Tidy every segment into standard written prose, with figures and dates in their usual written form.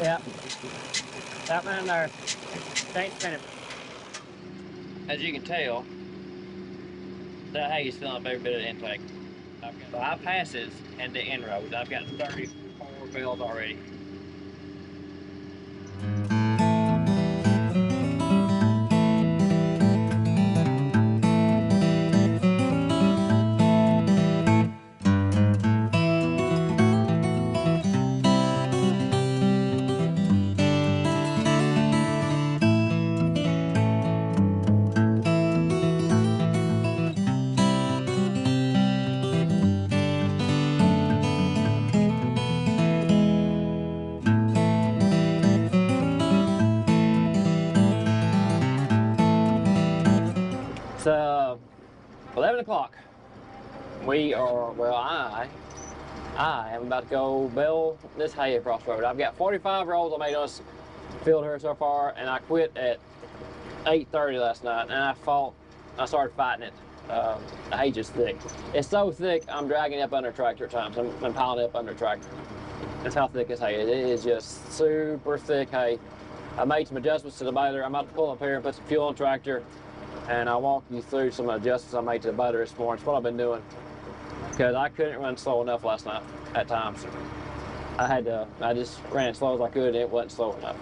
Yeah. That one in there. Ain't spinning. As you can tell, that hay is filling up every bit of the intake. I've got bypasses and the inroads. I've got 34 bells already. It's 11 o'clock. We are, well, I am about to go bale this hay across the road. I've got 45 rolls I made on this field here so far, and I quit at 8:30 last night, and I started fighting it. The hay just thick. It's so thick, I'm dragging it up under a tractor at times. I'm piling it up under a tractor. That's how thick this hay is. It is just super thick hay. I made some adjustments to the baler. I'm about to pull up here and put some fuel on the tractor, and I'll walk you through some adjustments I made to the baler this morning. It's what I've been doing, because I couldn't run slow enough last night at times. I just ran as slow as I could, and it wasn't slow enough.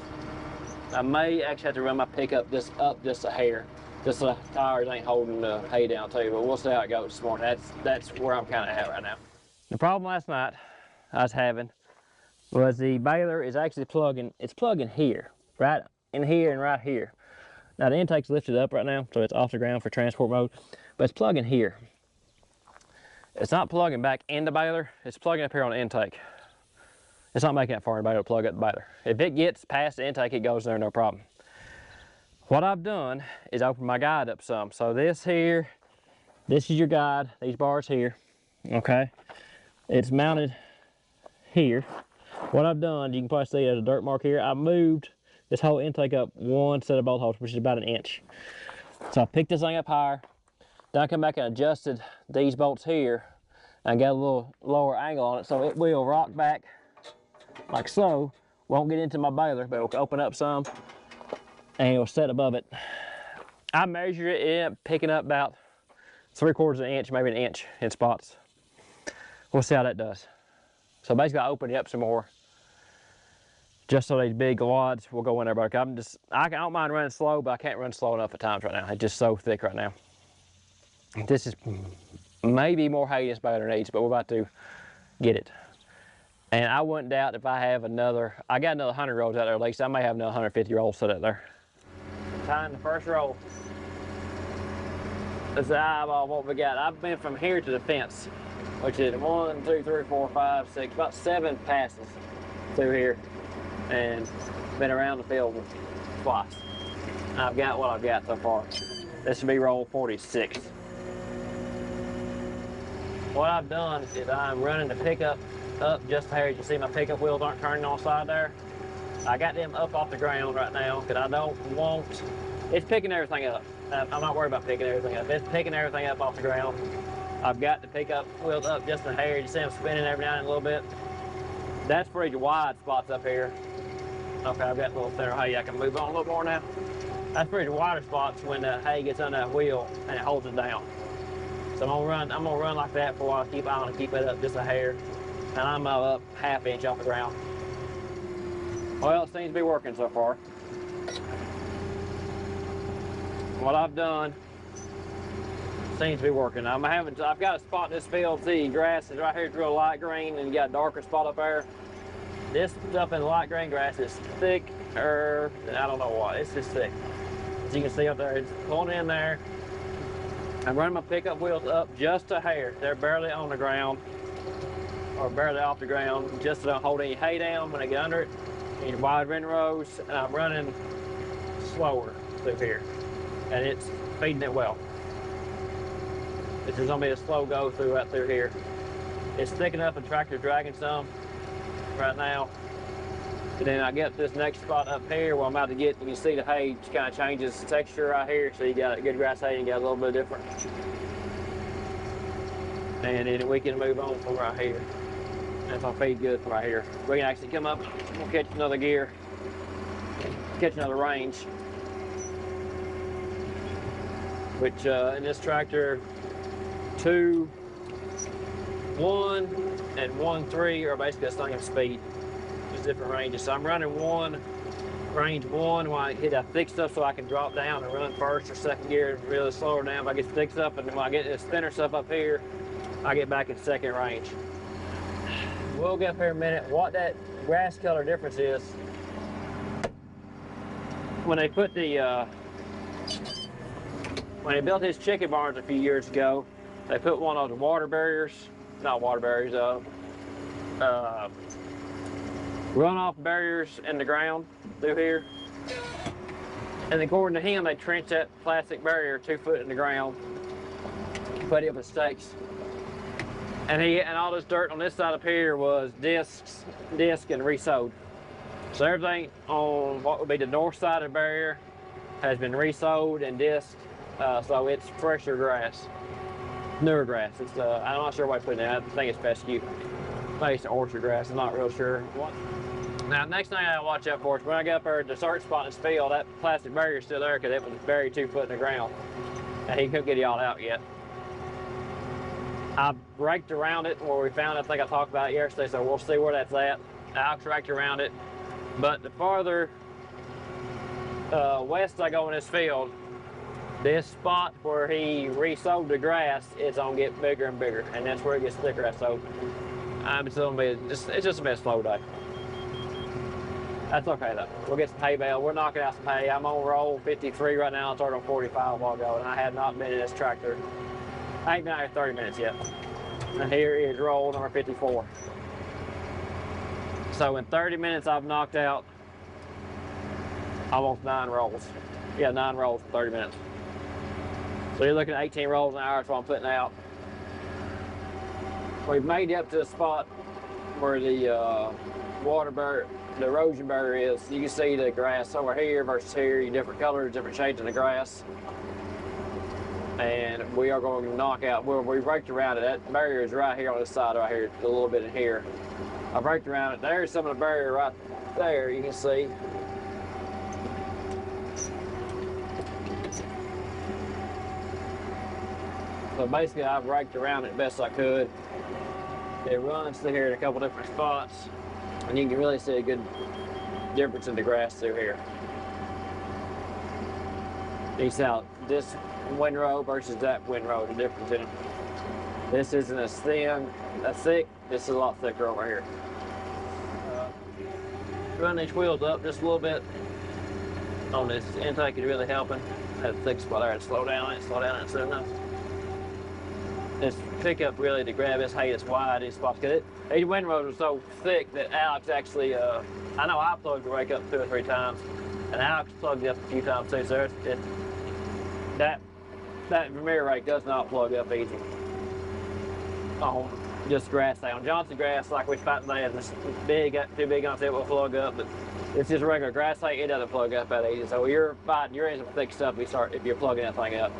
I may actually have to run my pickup up just a hair, just so the tires ain't holding the hay down too, but we'll see how it goes this morning. That's where I'm kind of at right now. The problem last night I was having was the baler is actually plugging here, right in here and right here. Now the intake's lifted up right now, so it's off the ground for transport mode, but it's plugging here. It's not plugging back in the baler, it's plugging up here on the intake. It's not making it far in the baler to plug up the baler. If it gets past the intake, it goes there, no problem. What I've done is open my guide up some. So this here, this is your guide, these bars here, okay? It's mounted here. What I've done, you can probably see there's a dirt mark here. I moved this whole intake up one set of bolt holes, which is about 1 inch. So I picked this thing up higher. Then I come back and adjusted these bolts here and got a little lower angle on it, so it will rock back like so. Won't get into my baler, but it'll open up some and it'll set above it. I measured it, it ended up picking up about 3/4 of an inch, maybe 1 inch in spots. We'll see how that does. So basically I opened it up some more, just so these big wads will go in there. But I don't mind running slow, but I can't run slow enough at times right now. It's just so thick right now. This is maybe more hay this baler needs, but we're about to get it. And I wouldn't doubt if I have I got another 100 rolls out there at least. I may have another 150 rolls set out there. Tying the first roll. Let's see what we got. I've been from here to the fence, which is 1, 2, 3, 4, 5, 6, about 7 passes through here, and been around the field twice. I've got what I've got so far. This should be roll 46. What I've done is I'm running the pickup up just a hair. You can see my pickup wheels aren't turning on the side there. I got them up off the ground right now because I don't want, it's picking everything up. I'm not worried about picking everything up. It's picking everything up off the ground. I've got the pickup wheels up just a hair. You see them spinning every now and then a little bit. That's for your wide spots up here. Okay, I've got a little thinner hay. I can move on a little more now. That's for your wider spots when the hay gets under that wheel and it holds it down. So I'm gonna run like that for a while. I want to keep it up just a hair, and I'm up 1/2 inch off the ground. Well, it seems to be working so far. What I've done seems to be working. I've got a spot in this field. See, grass is right here. It's real light green, and you got a darker spot up there. This stuff in the light green grass is thicker. I don't know what. It's just thick. As you can see up there, it's pulling in there. I'm running my pickup wheels up just a hair. They're barely on the ground, or barely off the ground, just so they don't hold any hay down when I get under it. And wide rim rows, and I'm running slower through here, and it's feeding it well. This is gonna be a slow go through right through here. It's thick enough, the tractor's dragging some right now. And then I get this next spot up here where I'm about to get, you can see the hay kind of changes texture right here. So you got a good grass hay and you got a little bit different. And then we can move on from right here. That's on feed good right here. We can actually come up, we'll catch another gear, catch another range. Which in this tractor, 2, 1, and 1-3 are basically the same speed, just different ranges. So I'm running range 1 when I hit that thick stuff so I can drop down and run first or second gear and really slow her down if I get thick stuff, and then when I get this thinner stuff up here, I get back in second range. We'll get up here in a minute. What that grass color difference is, when they put the when they built his chicken barns a few years ago, they put one of the water barriers, not water barriers, runoff barriers in the ground through here. And according to him, they trenched that plastic barrier 2 foot in the ground, put it with stakes. And all this dirt on this side up here was disc and re-sowed. So everything on what would be the north side of the barrier has been re-sowed and disced. So it's fresher grass, newer grass. It's I'm not sure what to put in it. I think it's fescue. Maybe it's orchard grass. I'm not real sure. Now, next thing I watch out for is when I get up there at the search spot in this field, that plastic barrier is still there because it was buried 2 foot in the ground, and he couldn't get it all out yet. I raked around it where we found it. I think I talked about it yesterday, so we'll see where that's at. I raked around it, but the farther west I go in this field, this spot where he re-sowed the grass, it's gonna get bigger and bigger, and that's where it gets thicker. So it's just a bit slow day. That's okay though. We'll get some hay bale. We're knocking out some hay. I'm on roll 53 right now. I started on 45 a while ago, and I have not been in this tractor. I ain't been out here 30 minutes yet. And here is roll number 54. So in 30 minutes, I've knocked out almost 9 rolls. Yeah, 9 rolls in 30 minutes. So you're looking at 18 rolls an hour. That's what I'm putting out. We've made it up to the spot where the water barrier, the erosion barrier is. You can see the grass over here versus here, different colors, different shades of the grass. And we are going to knock out, well, we raked around it. That barrier is right here on this side right here, a little bit in here. I raked around it. There's some of the barrier right there, you can see. So basically I've raked around it best I could. It runs through here in a couple different spots, and you can really see a good difference in the grass through here. You see how this windrow versus that windrow, the difference in it. This isn't as thin, as thick. This is a lot thicker over here. Run these wheels up just a little bit on this intake is really helping. That thick spot there, and slow down it soon enough. This pickup really to grab this hay that's wide these spots, because these windrows are so thick that Alex actually, I know I plugged the rake up 2 or 3 times, and Alex plugged it up a few times too, so that Vermeer rake does not plug up easy on just grass hay. On Johnson grass, like we found today, it's big, too big on it will plug up, but it's just regular grass hay, it doesn't plug up that easy. So you're in some thick stuff if you're plugging that thing up.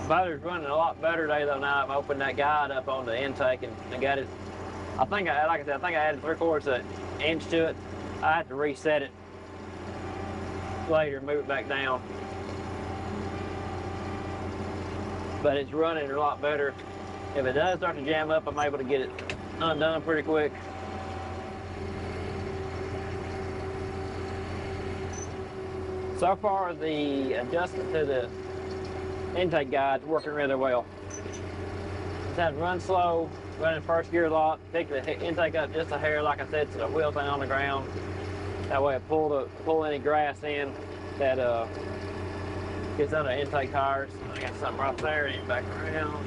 Motor's running a lot better today though. Now I've opened that guide up on the intake and got it. I think I added 3/4 of an inch to it. I have to reset it later and move it back down. But it's running a lot better. If it does start to jam up, I'm able to get it undone pretty quick. So far, the adjustment to the intake guide's working really well. Just have to run slow, run in first gear a lot, pick the intake up just a hair, like I said, so the wheels ain't on the ground. That way I pull any grass in that gets under the intake tires. I got something right there and back around.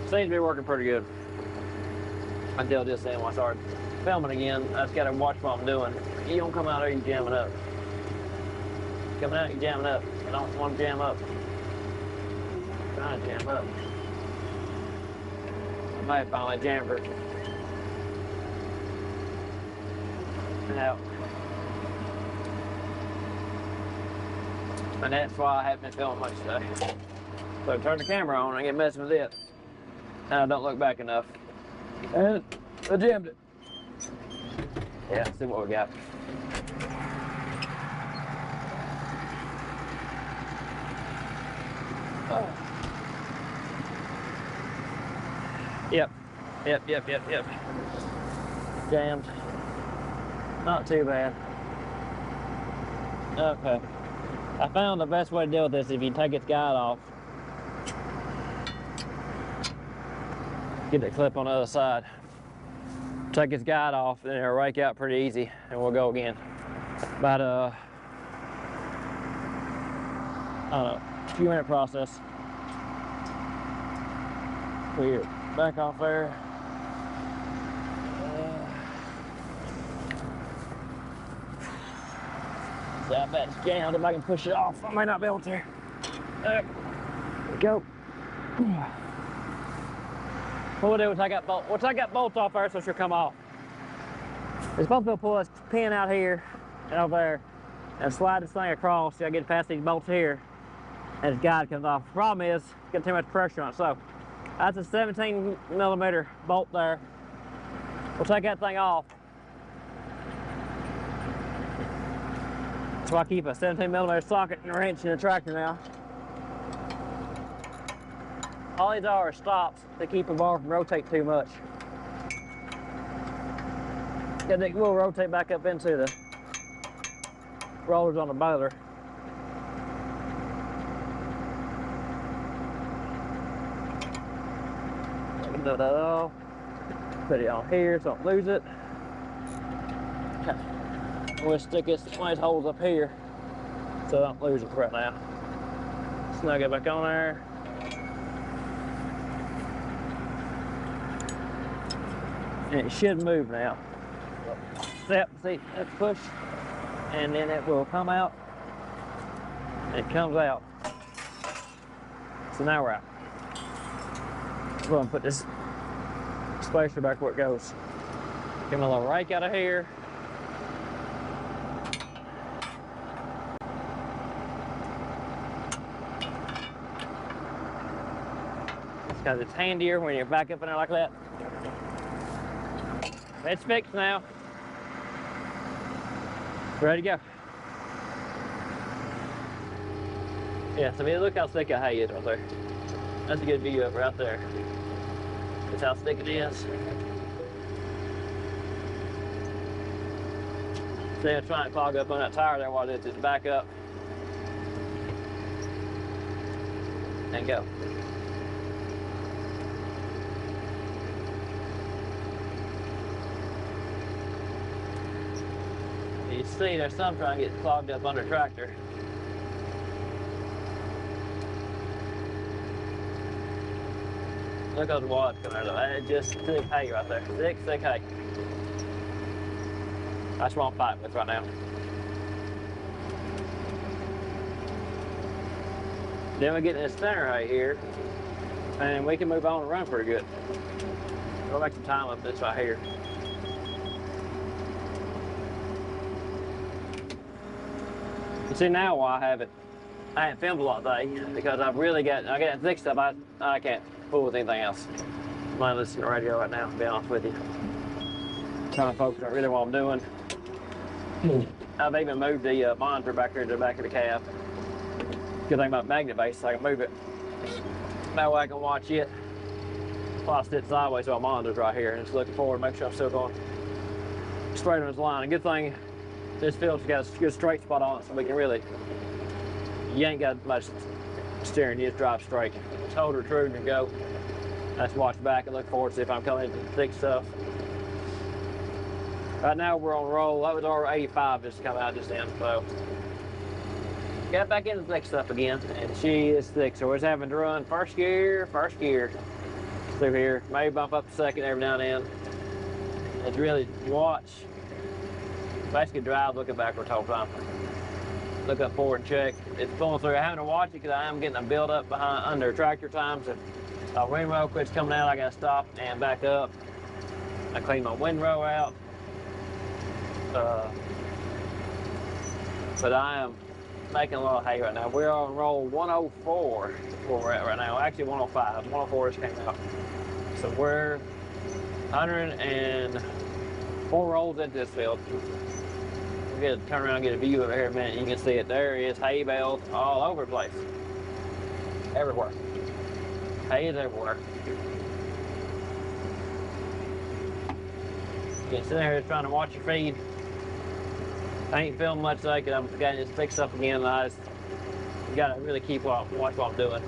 Seems to be working pretty good. Until just then when I start filming again, I just gotta watch what I'm doing. You don't come out there, you jamming up. Coming out, you jamming up. I don't want to jam up. I'm trying to jam up. I might finally jam her. Now, and that's why I haven't been filming much today. So I turn the camera on and I get messing with it. and I don't look back enough. And I jammed it. Yeah, let's see what we got. Oh. Yep. Jammed. Not too bad. Okay. I found the best way to deal with this if you take its guide off. Get the clip on the other side. Take its guide off, then it'll rake out pretty easy, and we'll go again. About I don't know, a few minute process. We're back off there. See how bad it's jammed. If I can push it off, I might not be able to. There we go. What we'll do is we'll take that bolt off first so she'll come off. We're supposed to be able to pull this pin out here and over there and slide this thing across till I get past these bolts here and its guide comes off. The problem is it's got too much pressure on it. So that's a 17mm bolt there. We'll take that thing off. So I keep a 17mm socket and a wrench in the tractor now. All these are stops to keep the bar from rotating too much. And it will rotate back up into the rollers on the baler. Do that off. Put it on here so I don't lose it. Okay. We'll stick this one of these holes up here so I don't lose it right now. Snug it back on there. And it should move now. Step, see, let's push, and then it will come out. It comes out. So now we're out. I'm going to put this spacer back where it goes. Give me a little rake out of here. Because it's handier when you're back up in there like that. It's fixed now. Ready to go. Yeah, so look how thick a hay is right there. That's a good view of it right there. That's how thick it is. See, I'm trying to clog up on that tire there while it's just back up. And go. You see, there's some trying to get clogged up under tractor. Look at the wads coming out of that. It's just thick hay right there. Thick hay. That's what I'm fighting with right now. Then we get in this center hay here, and we can move on and run pretty good. We'll make some time up this right here. You see now why I haven't filmed a lot today, because I got that thick stuff. I can't fool with anything else. I'm not listening to the radio right now, to be honest with you. Trying to focus on really what I'm doing. I've even moved the monitor back here to the back of the cab. Good thing about magnet base, so I can move it. That way I can watch it while I sit sideways while my monitor's right here and just looking forward, make sure I'm still going straight on this line. A good thing, this field's got a good straight spot on it, so we can really, you ain't got much steering, you just drive straight. Just hold her true and go. Let's watch back and look forward to see if I'm coming into the thick stuff. Right now we're on roll. That was our 85 just come out just then, so. Got back into the thick stuff again, and she is thick, so we're just having to run first gear through here. Maybe bump up to second every now and then. It's really, you watch, basically drive looking backwards the whole time. Look up forward and check. It's pulling through. I having to watch it because I am getting a build up behind under tractor times. If a windrow quits coming out, I gotta stop and back up. I clean my windrow out. But I am making a lot of hay right now. We're on roll 104 where we're at right now. Actually 105. 104 just came out. So we're 104 rolls into this field. We'll get to turn around and get a view over here in a minute. You can see it. There is hay bales all over the place. Everywhere. Hay is everywhere. You can sit there trying to watch your feed. I ain't filming much today because I'm getting this fixed up again. You gotta really watch what I'm doing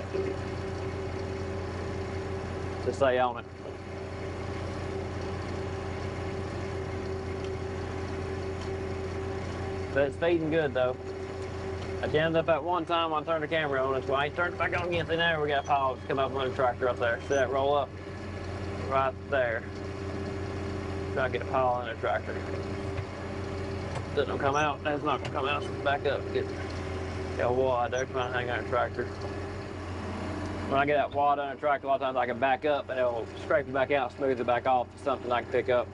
to stay on it. But it's feeding good though. I jammed up at one time when I turned the camera on. That's why I ain't turned it back on again. See, now we got piles come up on the tractor up there. See that roll up? Right there. Trying to get a pile in the tractor. Doesn't come out. That's not gonna come out. So back up. Got wad there trying to hang on the tractor. When I get that wad on the tractor, a lot of times I can back up and it'll scrape it back out, smooth it back off to something I can pick up.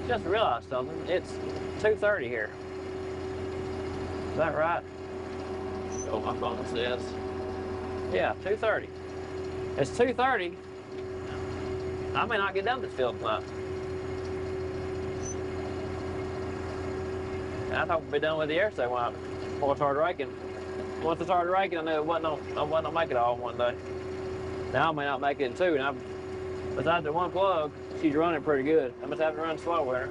Just realized something. It's 2:30 here. Is that right? Oh, my phone says. Yeah, 2:30. It's 2:30. I may not get done this field tonight. I thought we'd be done with the air so when I started raking. Once I started raking, I knew I wasn't gonna make it all in one day. Now I may not make it in two. And besides the one plug, she's running pretty good. I must have to run slow with her.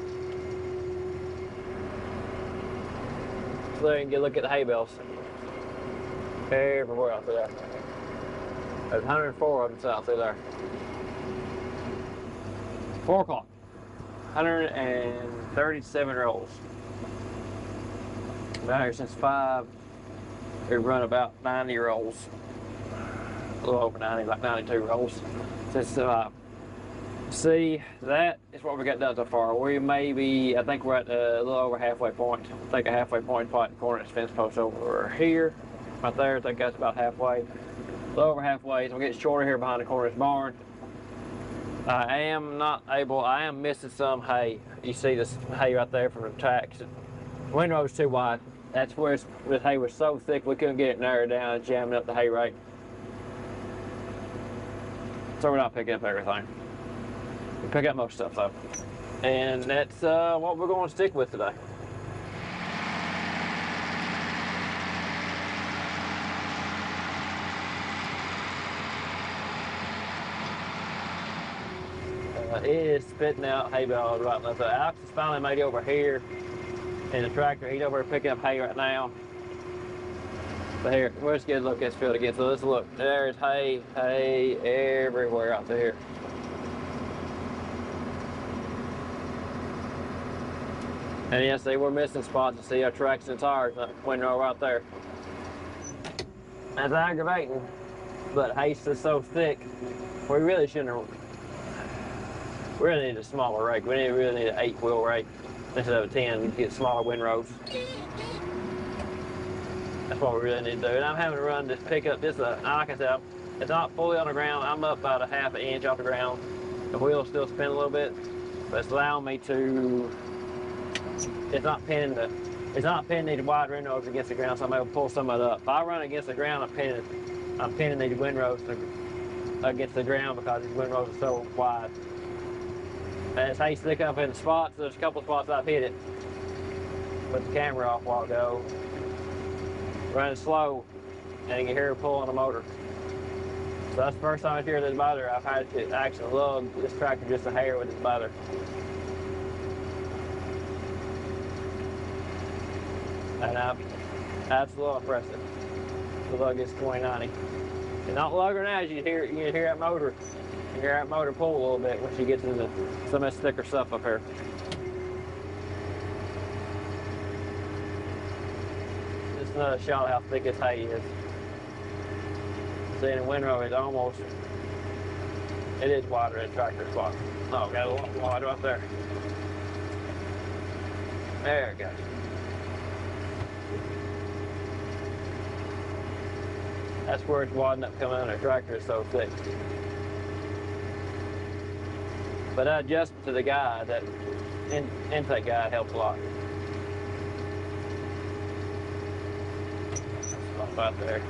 So there you can get a look at the hay bales. Everywhere out there. There's 104 of them out through there. 4 o'clock. 137 rolls. Been out here since 5. We've run about 90 rolls. A little over 90, like 92 rolls. Since see, that is what we got done so far. We may be, I think we're at a little over halfway point. I think a halfway point is probably the corner of this fence post over here. Right there, I think that's about halfway. A little over halfway, so we're getting shorter here behind the corner of this barn. I am missing some hay. You see this hay right there from the tracks. The windrow's too wide. That's where the hay was so thick we couldn't get it narrowed down, jamming up the hay rake. So we're not picking up everything. We pick up most stuff though. And that's what we're going to stick with today. It is spitting out hay bales right and left. Alex is finally made it over here in the tractor. He's over here picking up hay right now. But here, let's get a look at this field again. So let's look. There's hay everywhere out there. And yeah, see, we're missing spots to see our tracks and tires windrow right there. That's aggravating, but hay's just so thick. We really shouldn't have. We really need a smaller rake. We really need an 8-wheel rake instead of a 10 to get smaller windrows. That's what we really need to do. And I'm having to run this pickup. Like I said, it's not fully on the ground. I'm up about a ½ inch off the ground. The wheels still spin a little bit, but it's allowing me to. It's not pinning these wide windrows against the ground, so I'm able to pull some of it up. If I run against the ground, I'm pinning these windrows against the ground because these windrows are so wide. And it's hay sticking up in the spots. There's a couple of spots I've hit it. Put the camera off a while ago. Running slow, and you can hear it pulling the motor. So that's the first time I hear this bother. I've had to actually lug this tractor just a hair with this bother. And that's a little impressive. The lug is 2090. And not lugging as you hear that motor. You hear that motor pull a little bit when she gets into some of this thicker stuff up here. Just another shot of how thick this hay is. See, the windrow is almost, it is wider than tractor spot. Oh, got a lot wider up there. There it goes. That's where it's wadding up coming out of the tractor, it's so thick. But that adjustment to the guide, that intake guide helps a lot. Right there.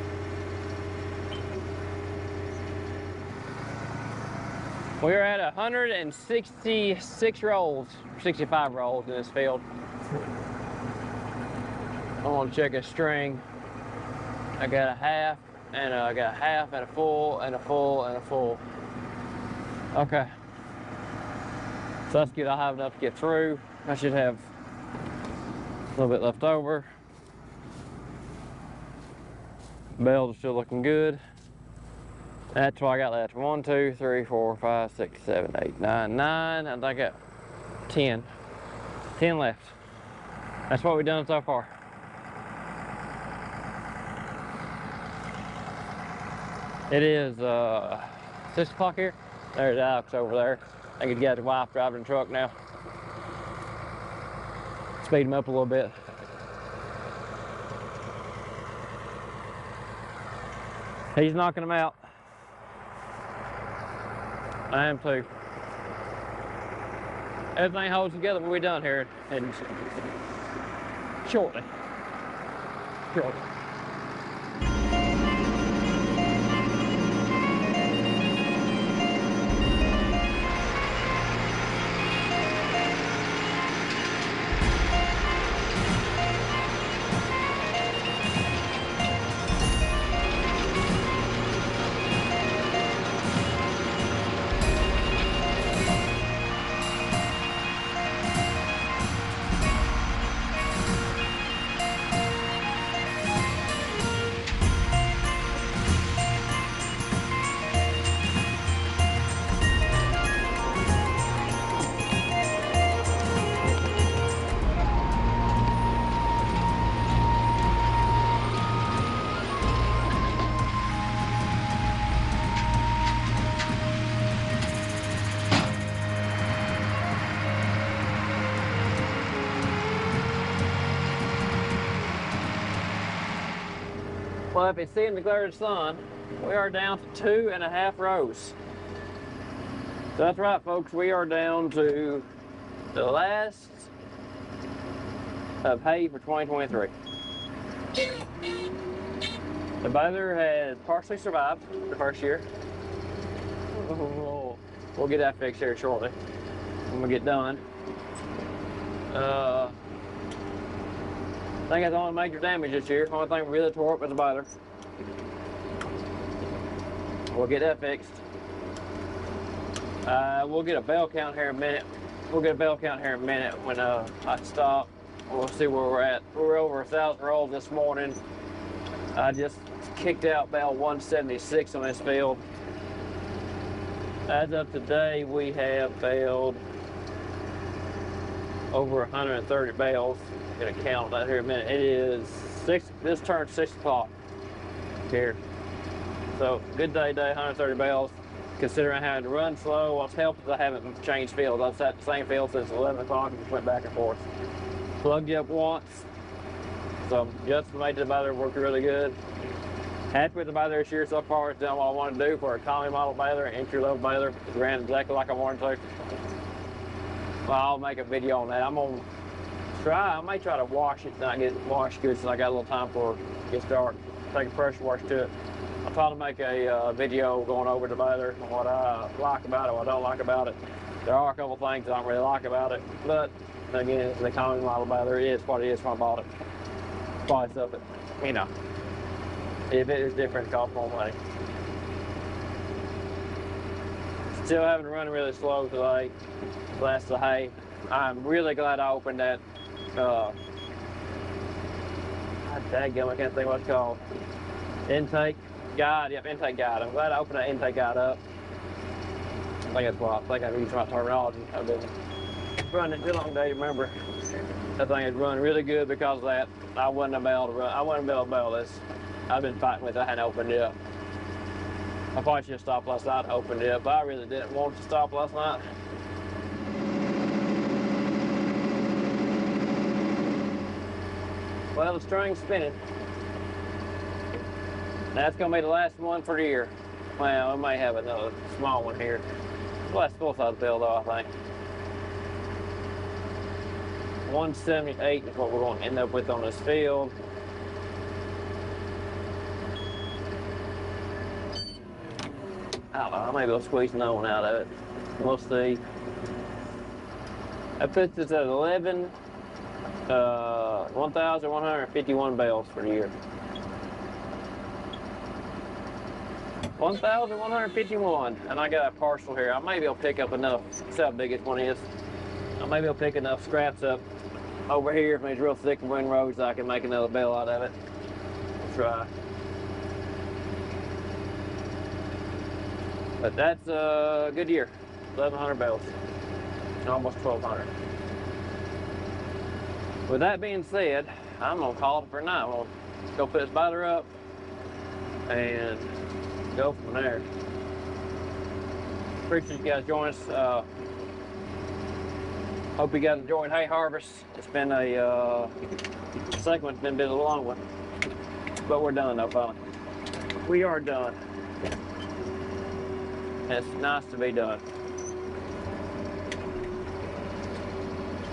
We're at 166 rolls, 65 rolls in this field. I want to check a string. I got a half, and I got a half, and a full, and a full, and a full. Okay. So that's good. I'll have enough to get through. I should have a little bit left over. Bells are still looking good. That's what I got left. 1, 2, 3, 4, 5, 6, 7, 8, 9, 9. I think I got 10. 10 left. That's what we've done so far. It is 6 o'clock here. There's Alex over there. I think he's got his wife driving the truck now. Speed him up a little bit. He's knocking them out. I am too. Everything holds together when we're done here, and shortly. Well, if it's seeing the glare of the sun, we are down to 2.5 rows. So that's right, folks. We are down to the last of hay for 2023. The baler has partially survived the first year. We'll get that fixed here shortly when we get done. I think that's the only major damage this year. The only thing we really tore up was the baler. We'll get that fixed. We'll get a bell count here in a minute. We'll get a bell count here in a minute when I stop. We'll see where we're at. We were over 1,000 rolls this morning. I just kicked out bale 176 on this field. As of today, we have baled over 130 bales. I'm gonna count that here in a minute. It is 6. This turned 6 o'clock here. So good day, 130 bales. Considering having to run slow, what's helped is I haven't changed fields. I've sat the same field since 11 o'clock and just went back and forth. Plugged you up once. So just made the baler work really good. Happy with the baler this year so far. It's done what I wanted to do for a economy model baler, an entry-level baler. It ran exactly like I wanted to. Well, I'll make a video on that. I'm gonna try. I may try to wash it, not get it washed good, since I got a little time before it gets dark. Take a pressure wash to it. I'll try to make a video going over the baler and what I like about it, what I don't like about it. There are a couple things I don't really like about it, but again, it's an economy model baler. It is what it is when I bought it. Price of it, you know. If it is different, it costs more money. Still having to run really slow today. That's the hay. I'm really glad I opened that. God daggum, I can't think what it's called. Intake guide. Yep, intake guide. I'm glad I opened that intake guide up. I think that's what I think I'm using my terminology. I've been running too long today to remember. That thing is running really good because of that. I wouldn't have been able to run. I wouldn't have been able to bail this. I've been fighting with it. I hadn't opened it up. I probably should have stopped last night and opened it up, but I really didn't want to stop last night. Well, the string's spinning. That's gonna be the last one for the year. Well, we may have another small one here. The last full-size bale though, I think. 178 is what we're gonna end up with on this field. I don't know, I may be able to squeeze another one out of it. We'll see. That puts us at 1,151 bales for the year. 1,151, and I got a parcel here. I may be able to pick up enough. See how big this one is. I may be able to pick enough scraps up over here if it's real thick and windrows so I can make another bale out of it. We'll try. But that's a good year. 1,100 bales. Almost 1,200. With that being said, I'm gonna call it for a night. I'm gonna go put this baler up and go from there. Appreciate you guys joining us. Hope you guys enjoying hay harvest. It's been a second one's been a bit of a long one, but we're done though. Finally, we are done. It's nice to be done.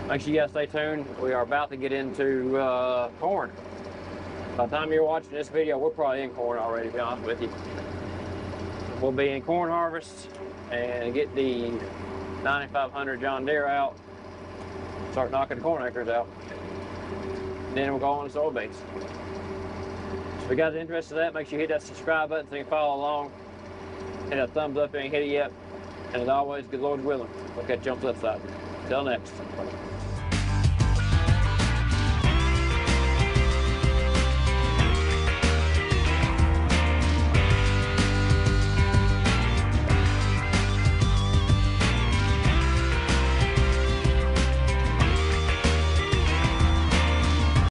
Make sure you guys stay tuned. We are about to get into corn. By the time you're watching this video, we're probably in corn already, to be honest with you. We'll be in corn harvest and get the 9500 John Deere out. Start knocking the corn acres out. Then we'll go on to soybeans. So if you guys are interested in that, make sure you hit that subscribe button so you can follow along. Hit that thumbs up if you ain't hit it yet. And as always, good Lord's willing, we'll catch you on the flip side. Till next.